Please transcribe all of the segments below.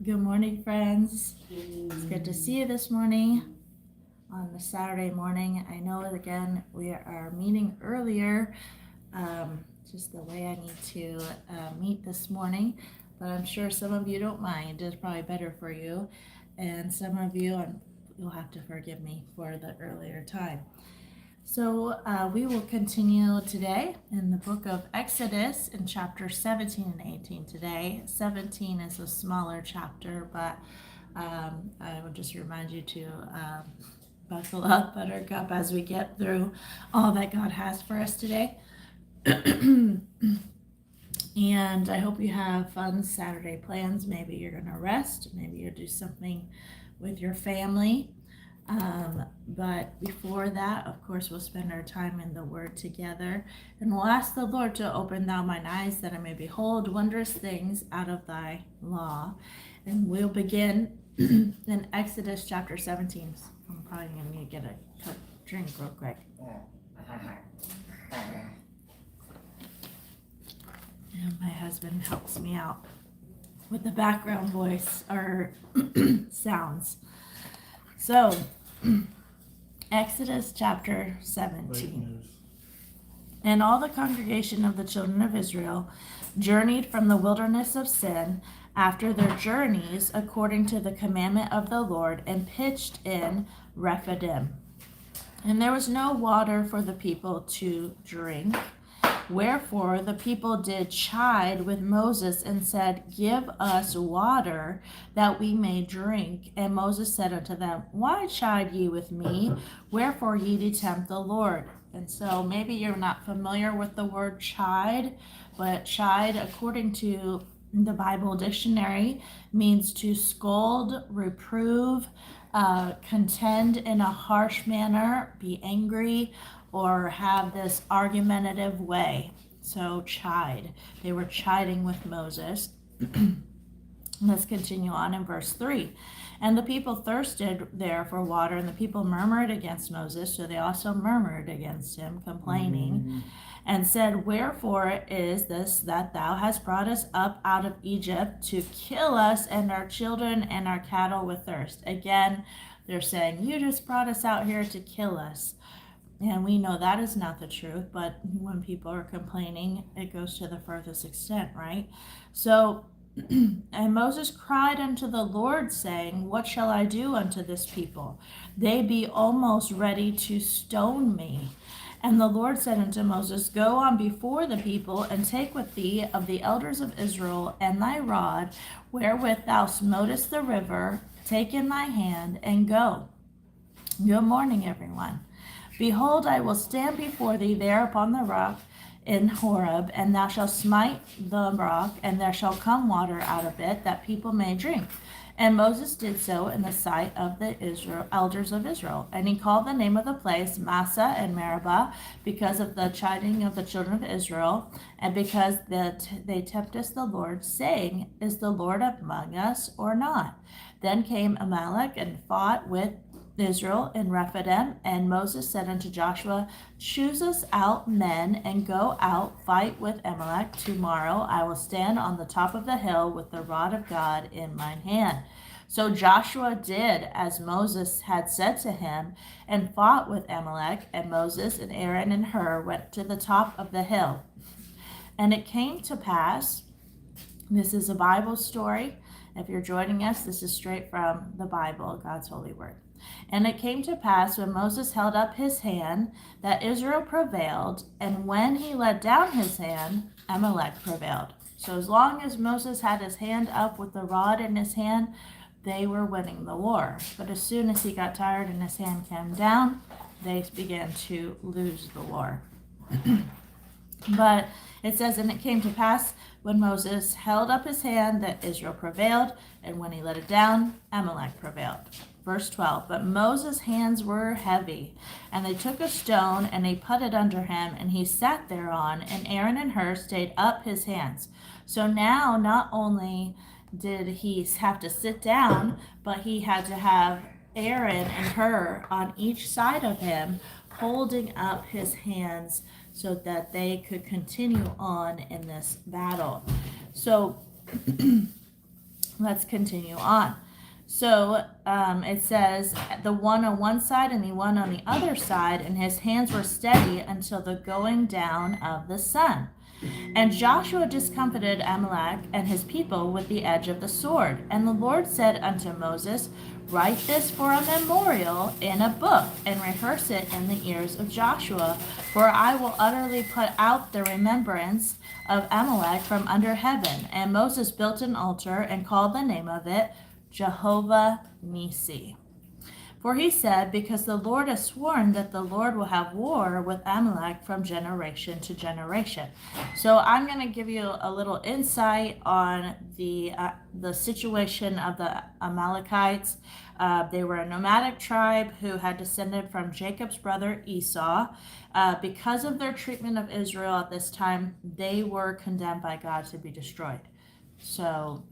Good morning, friends. It's good to see you this morning on the Saturday morning. I know, again, we are meeting earlier, just the way I need to meet this morning, but I'm sure some of you don't mind. It's probably better for you, and some of you, you'll have to forgive me for the earlier time. So we will continue today in the book of Exodus in chapter 17 and 18 today. 17 is a smaller chapter, but I would just remind you to buckle up, buttercup, as we get through all that God has for us today. And I hope you have fun Saturday plans. Maybe you're going to rest, maybe you'll do something with your family. But before that, of course, we'll spend our time in the Word together. And we'll ask the Lord to open thou mine eyes that I may behold wondrous things out of thy law. And we'll begin in Exodus chapter 17. I'm probably going to need to get a drink real quick. And my husband helps me out with the background voice or sounds. So, Exodus chapter 17. And all the congregation of the children of Israel journeyed from the wilderness of Sin after their journeys according to the commandment of the Lord, and pitched in Rephidim. And there was no water for the people to drink. Wherefore the people did chide with Moses and said, Give us water that we may drink. And Moses said unto them, Why chide ye with me? Wherefore ye do tempt the Lord? And so maybe you're not familiar with the word chide, but chide, according to the Bible dictionary, means to scold, reprove, contend in a harsh manner, be angry, or have this argumentative way. So chide. They were chiding with Moses. Let's continue on in verse 3. And the people thirsted there for water, and the people murmured against Moses, so they also murmured against him, complaining, and said, Wherefore is this that thou hast brought us up out of Egypt to kill us and our children and our cattle with thirst? Again, they're saying, you just brought us out here to kill us. And we know that is not the truth, but when people are complaining, it goes to the furthest extent, right? So, and Moses cried unto the Lord, saying, What shall I do unto this people? They be almost ready to stone me. And the Lord said unto Moses, Go on before the people, and take with thee of the elders of Israel and thy rod, wherewith thou smotest the river, take in thy hand, and go. Good morning, everyone. Behold, I will stand before thee there upon the rock in Horeb, and thou shalt smite the rock, and there shall come water out of it, that people may drink. And Moses did so in the sight of the elders of Israel. And he called the name of the place Massah and Meribah, because of the chiding of the children of Israel, and because they tempted the Lord, saying, Is the Lord among us or not? Then came Amalek and fought with Israel in Rephidim, and Moses said unto Joshua, Choose us out men, and go out, fight with Amalek. Tomorrow I will stand on the top of the hill with the rod of God in mine hand. So Joshua did as Moses had said to him, and fought with Amalek, and Moses and Aaron and Hur went to the top of the hill. And it came to pass, this is a Bible story. If you're joining us, this is straight from the Bible, God's holy word. And it came to pass, when Moses held up his hand, that Israel prevailed, and when he let down his hand, Amalek prevailed. So as long as Moses had his hand up with the rod in his hand, they were winning the war. But as soon as he got tired and his hand came down, they began to lose the war. But it says, and it came to pass, when Moses held up his hand, that Israel prevailed, and when he let it down, Amalek prevailed. Verse 12, but Moses' hands were heavy, and they took a stone, and they put it under him, and he sat thereon, and Aaron and Hur stayed up his hands. So now, not only did he have to sit down, but he had to have Aaron and Hur on each side of him, holding up his hands so that they could continue on in this battle. So Let's continue on. So it says, the one on one side and the one on the other side, and his hands were steady until the going down of the sun. And Joshua discomfited Amalek and his people with the edge of the sword. And the Lord said unto Moses, Write this for a memorial in a book, and rehearse it in the ears of Joshua, for I will utterly put out the remembrance of Amalek from under heaven. And Moses built an altar and called the name of it Jehovah Nissi. For he said, Because the Lord has sworn that the Lord will have war with Amalek from generation to generation. So I'm going to give you a little insight on the situation of the Amalekites. They were a nomadic tribe who had descended from Jacob's brother Esau. Because of their treatment of Israel at this time, they were condemned by God to be destroyed. So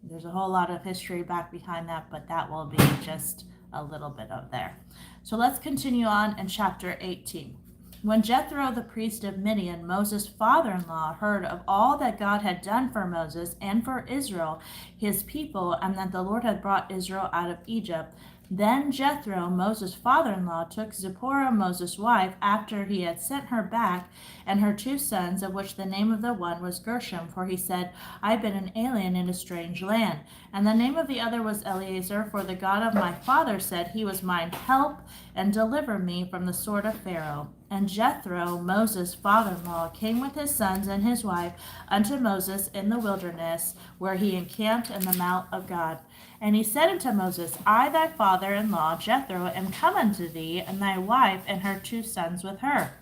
there's a whole lot of history back behind that, but that will be just a little bit of there. So let's continue on in chapter 18. When Jethro, the priest of Midian, Moses' father-in-law, heard of all that God had done for Moses and for Israel, his people, and that the Lord had brought Israel out of Egypt, then Jethro, Moses' father-in-law, took Zipporah, Moses' wife, after he had sent her back, and her 2 sons, of which the name of the one was Gershom, for he said, I have been an alien in a strange land. And the name of the other was Eleazar, for the God of my father said, He was mine help, and deliver me from the sword of Pharaoh. And Jethro, Moses' father-in-law, came with his sons and his wife unto Moses in the wilderness, where he encamped in the mount of God. And he said unto Moses, I thy father-in-law Jethro am come unto thee, and thy wife and her 2 sons with her.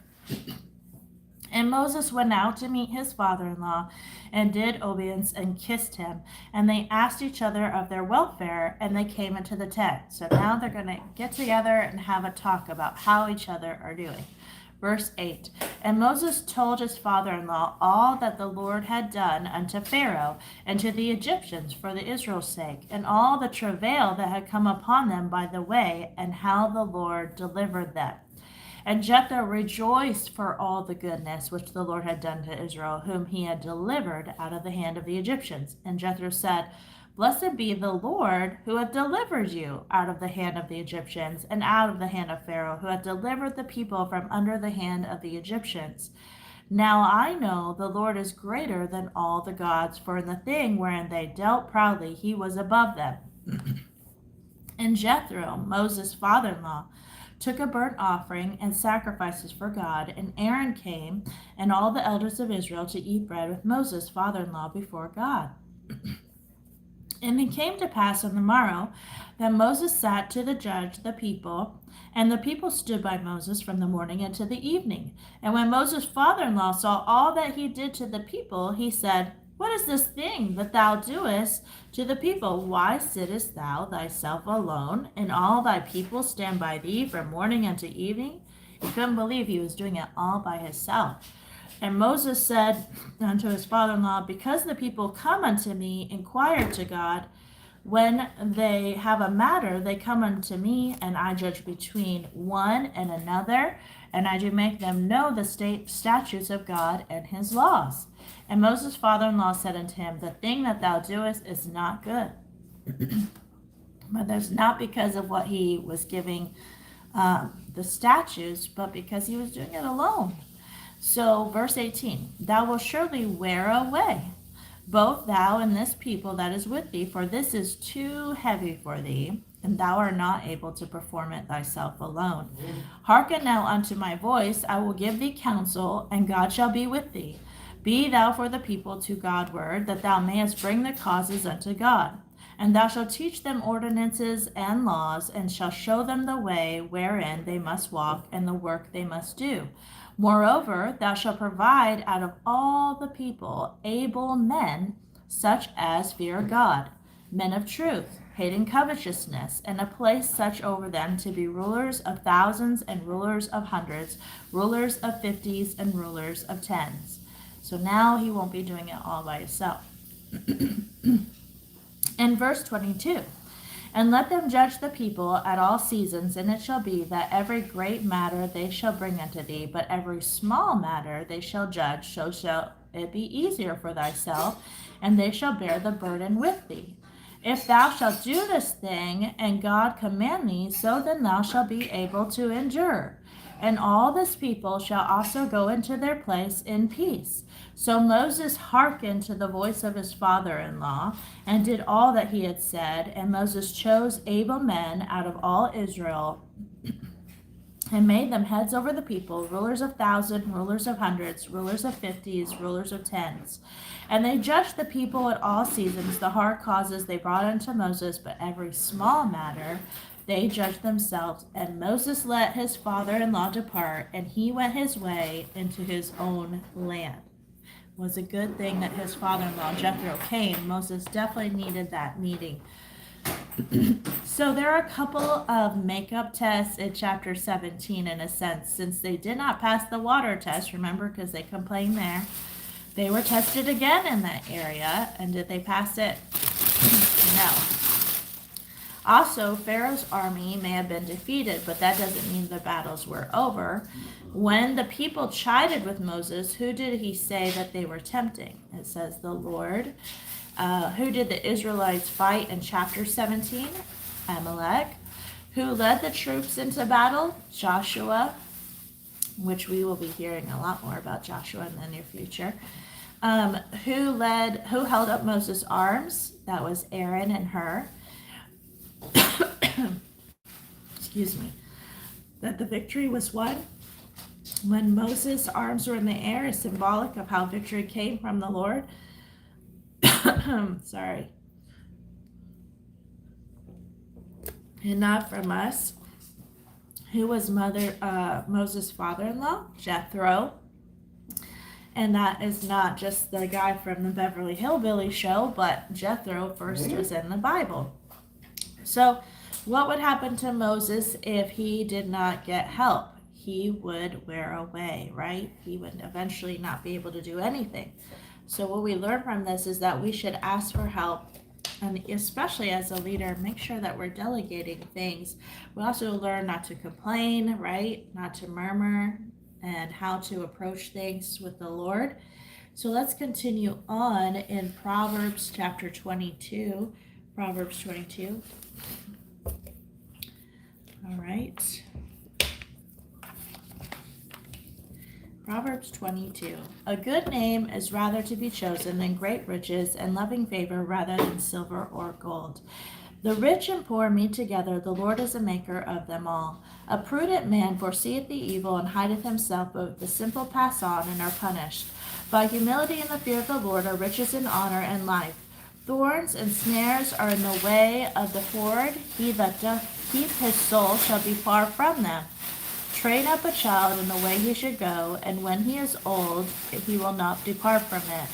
And Moses went out to meet his father-in-law, and did obeisance, and kissed him. And they asked each other of their welfare, and they came into the tent. So now they're going to get together and have a talk about how each other are doing. Verse 8, And Moses told his father-in-law all that the Lord had done unto Pharaoh and to the Egyptians for the Israel's sake, and all the travail that had come upon them by the way, and how the Lord delivered them. And Jethro rejoiced for all the goodness which the Lord had done to Israel, whom he had delivered out of the hand of the Egyptians. And Jethro said, Blessed be the Lord, who hath delivered you out of the hand of the Egyptians, and out of the hand of Pharaoh, who hath delivered the people from under the hand of the Egyptians. Now I know the Lord is greater than all the gods, for in the thing wherein they dealt proudly he was above them. And Jethro, Moses' father-in-law, took a burnt offering and sacrifices for God, and Aaron came, and all the elders of Israel, to eat bread with Moses' father-in-law before God. And it came to pass on the morrow that Moses sat to judge the people, and the people stood by Moses from the morning until the evening. And when Moses' father-in-law saw all that he did to the people, he said, What is this thing that thou doest to the people? Why sittest thou thyself alone, and all thy people stand by thee from morning unto evening? He couldn't believe he was doing it all by himself. And Moses said unto his father-in-law, Because the people come unto me, inquire to God. When they have a matter, they come unto me, and I judge between one and another, and I do make them know the statutes of God and his laws. And Moses' father-in-law said unto him, The thing that thou doest is not good. But that's not because of what he was giving the statutes, but because he was doing it alone. So, verse 18, Thou wilt surely wear away, both thou and this people that is with thee, for this is too heavy for thee, and thou art not able to perform it thyself alone. Hearken now unto my voice, I will give thee counsel, and God shall be with thee. Be thou for the people to Godward, that thou mayest bring the causes unto God. And thou shalt teach them ordinances and laws, and shalt show them the way wherein they must walk, and the work they must do. Moreover, thou shalt provide out of all the people able men, such as fear God, men of truth, hating covetousness, and place such over them to be rulers of thousands and rulers of hundreds, rulers of 50s and rulers of 10s. So now he won't be doing it all by himself. In verse 22, And let them judge the people at all seasons, and it shall be that every great matter they shall bring unto thee, but every small matter they shall judge, so shall it be easier for thyself, and they shall bear the burden with thee. If thou shalt do this thing, and God command thee, so then thou shalt be able to endure. And all this people shall also go into their place in peace. So Moses hearkened to the voice of his father-in-law, and did all that he had said. And Moses chose able men out of all Israel, and made them heads over the people, rulers of thousands, rulers of hundreds, rulers of fifties, rulers of tens. And they judged the people at all seasons. The hard causes they brought unto Moses, but every small matter they judged themselves. And Moses let his father-in-law depart, and he went his way into his own land. It was a good thing that his father-in-law Jethro came. Moses definitely needed that meeting. So there are a couple of makeup tests in chapter 17 in a sense. Since they did not pass the water test, remember, because they complained there, they were tested again in that area. And did they pass it? No. Also, Pharaoh's army may have been defeated, but that doesn't mean the battles were over. When the people chided with Moses, who did he say that they were tempting? It says the Lord. Who did the Israelites fight in chapter 17? Amalek. Who led the troops into battle? Joshua, which we will be hearing a lot more about Joshua in the near future. Who held up Moses' arms? That was Aaron and Hur. Excuse me. That the victory was won when Moses' arms were in the air is symbolic of how victory came from the Lord. Sorry. And not from us. Who was Moses' father-in-law? Jethro. And that is not just the guy from the Beverly Hillbilly show, but Jethro first was in the Bible. So what would happen to Moses if he did not get help? He would wear away, right? He would eventually not be able to do anything. So what we learn from this is that we should ask for help, and especially as a leader, make sure that we're delegating things. We also learn not to complain, right? Not to murmur, and how to approach things with the Lord. So let's continue on in Proverbs chapter 22. Proverbs 22. All right. Proverbs 22. A good name is rather to be chosen than great riches, and loving favor rather than silver or gold. The rich and poor meet together, the Lord is a maker of them all. A prudent man foreseeth the evil, and hideth himself, but the simple pass on and are punished. By humility and the fear of the Lord are riches and honor and life. Thorns and snares are in the way of the forward. He that doth keep his soul shall be far from them. Train up a child in the way he should go, and when he is old, he will not depart from it.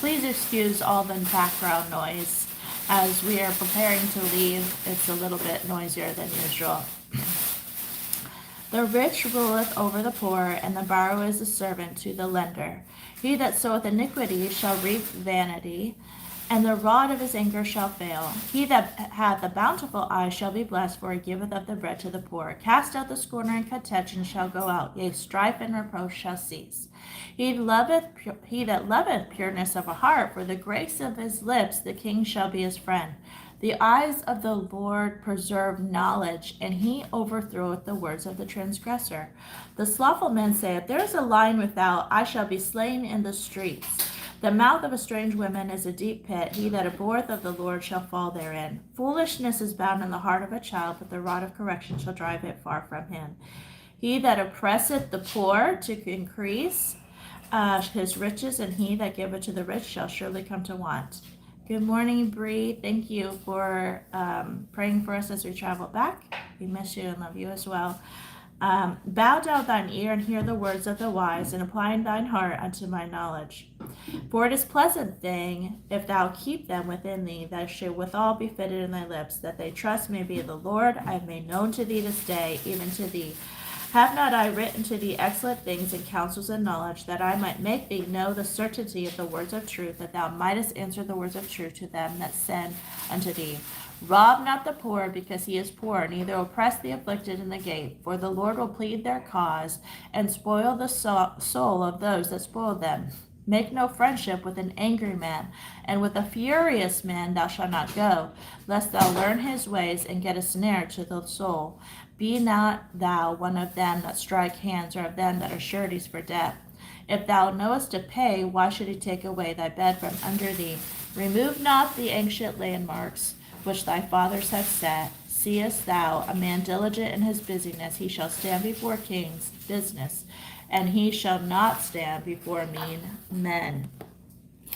Please excuse all the background noise. As we are preparing to leave, it's a little bit noisier than usual. The rich ruleth over the poor, and the borrower is a servant to the lender. He that soweth iniquity shall reap vanity, and the rod of his anger shall fail. He that hath a bountiful eye shall be blessed, for he giveth of the bread to the poor. Cast out the scorner, and contention shall go out, yea, strife and reproach shall cease. He that loveth pureness of a heart, for the grace of his lips the king shall be his friend. The eyes of the Lord preserve knowledge, and he overthroweth the words of the transgressor. The slothful man saith, There is a lion without, I shall be slain in the streets. The mouth of a strange woman is a deep pit. He that abhorreth of the Lord shall fall therein. Foolishness is bound in the heart of a child, but the rod of correction shall drive it far from him. He that oppresseth the poor to increase his riches, and he that giveth to the rich shall surely come to want. Good morning, Bree. Thank you for praying for us as we travel back. We miss you and love you as well. Bow down thine ear and hear the words of the wise, and apply thine heart unto my knowledge. For it is pleasant thing, if thou keep them within thee, that should withal be fitted in thy lips, that they trust may be the Lord. I have made known to thee this day, even to thee. Have not I written to thee excellent things and counsels and knowledge, that I might make thee know the certainty of the words of truth, that thou mightest answer the words of truth to them that send unto thee? Rob not the poor because he is poor, neither oppress the afflicted in the gate, for the Lord will plead their cause, and spoil the soul of those that spoil them. Make no friendship with an angry man, and with a furious man thou shalt not go, lest thou learn his ways and get a snare to the soul. Be not thou one of them that strike hands, or of them that are sureties for death. If thou knowest to pay, why should he take away thy bed from under thee? Remove not the ancient landmarks which thy fathers have set. Seest thou a man diligent in his busyness, he shall stand before kings' business, and he shall not stand before mean men.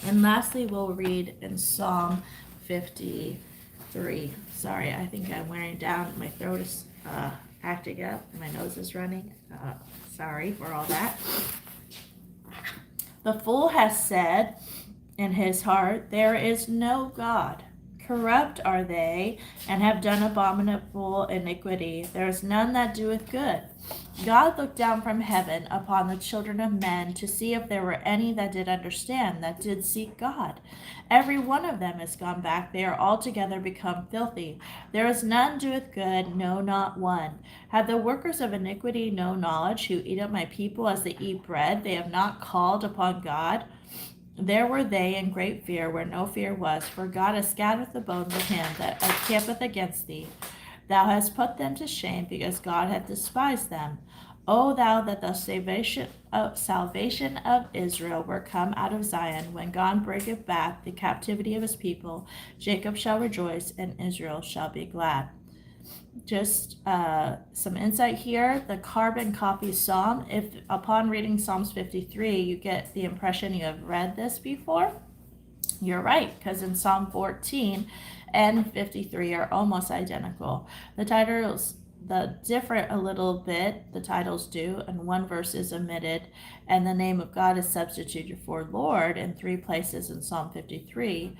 And lastly, we'll read in Psalm 53. Sorry, I think I'm wearing down. My throat is acting up. My nose is running. Sorry for all that. The fool has said in his heart, there is no God. Corrupt are they, and have done abominable iniquity. There is none that doeth good. God looked down from heaven upon the children of men to see if there were any that did understand, that did seek God. Every one of them is gone back. They are altogether become filthy. There is none doeth good, no, not one. Have the workers of iniquity no knowledge, who eat up my people as they eat bread? They have not called upon God. There were they in great fear, where no fear was, for God has scattered the bones of him that encampeth against thee. Thou hast put them to shame, because God hath despised them. O thou that the salvation of Israel were come out of Zion, when God breaketh back the captivity of his people, Jacob shall rejoice, and Israel shall be glad. Just some insight here. The carbon copy psalm, if upon reading Psalms 53 you get the impression you have read this before, you're right, because in Psalm 14 and 53 are almost identical. The titles differ a little bit, the titles do, and one verse is omitted, and the name of God is substituted for Lord in 3 places in Psalm 53.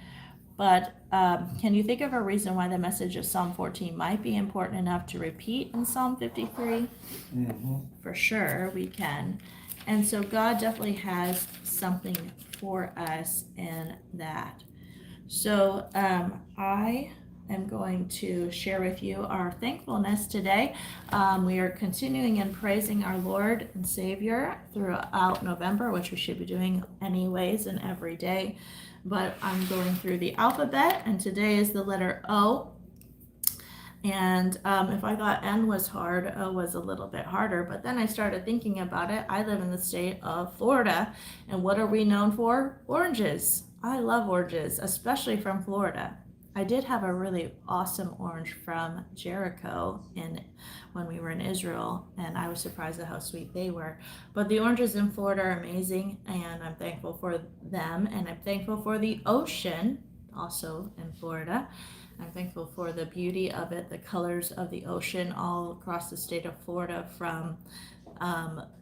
But can you think of a reason why the message of Psalm 14 might be important enough to repeat in Psalm 53? Mm-hmm. For sure, we can. And so God definitely has something for us in that. So I am going to share with you our thankfulness today. We are continuing in praising our Lord and Savior throughout November, which we should be doing anyways and every day. But I'm going through the alphabet, and today is the letter O. And if I thought N was hard, O was a little bit harder. But then I started thinking about it. I live in the state of Florida, and what are we known for? Oranges. I love oranges, especially from Florida. I did have a really awesome orange from G.R.O.W. when we were in Israel, and I was surprised at how sweet they were. But the oranges in Florida are amazing, and I'm thankful for them, and I'm thankful for the ocean, also in Florida. I'm thankful for the beauty of it, the colors of the ocean all across the state of Florida, from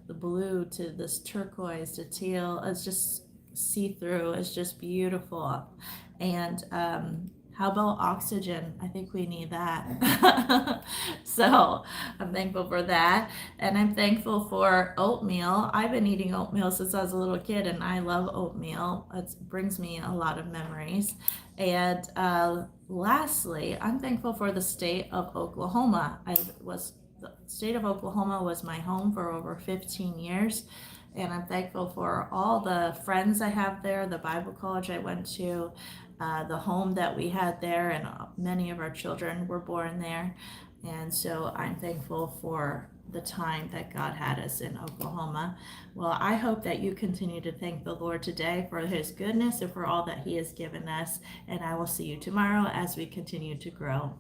the blue to this turquoise to teal. It's just see-through. It's just beautiful. And how about oxygen? I think we need that. So I'm thankful for that. And I'm thankful for oatmeal. I've been eating oatmeal since I was a little kid, and I love oatmeal. It brings me a lot of memories. And lastly, I'm thankful for the state of Oklahoma. The state of Oklahoma was my home for over 15 years. And I'm thankful for all the friends I have there, the Bible college I went to, the home that we had there, and many of our children were born there. And so I'm thankful for the time that God had us in Oklahoma. Well, I hope that you continue to thank the Lord today for his goodness and for all that he has given us. And I will see you tomorrow as we continue to grow.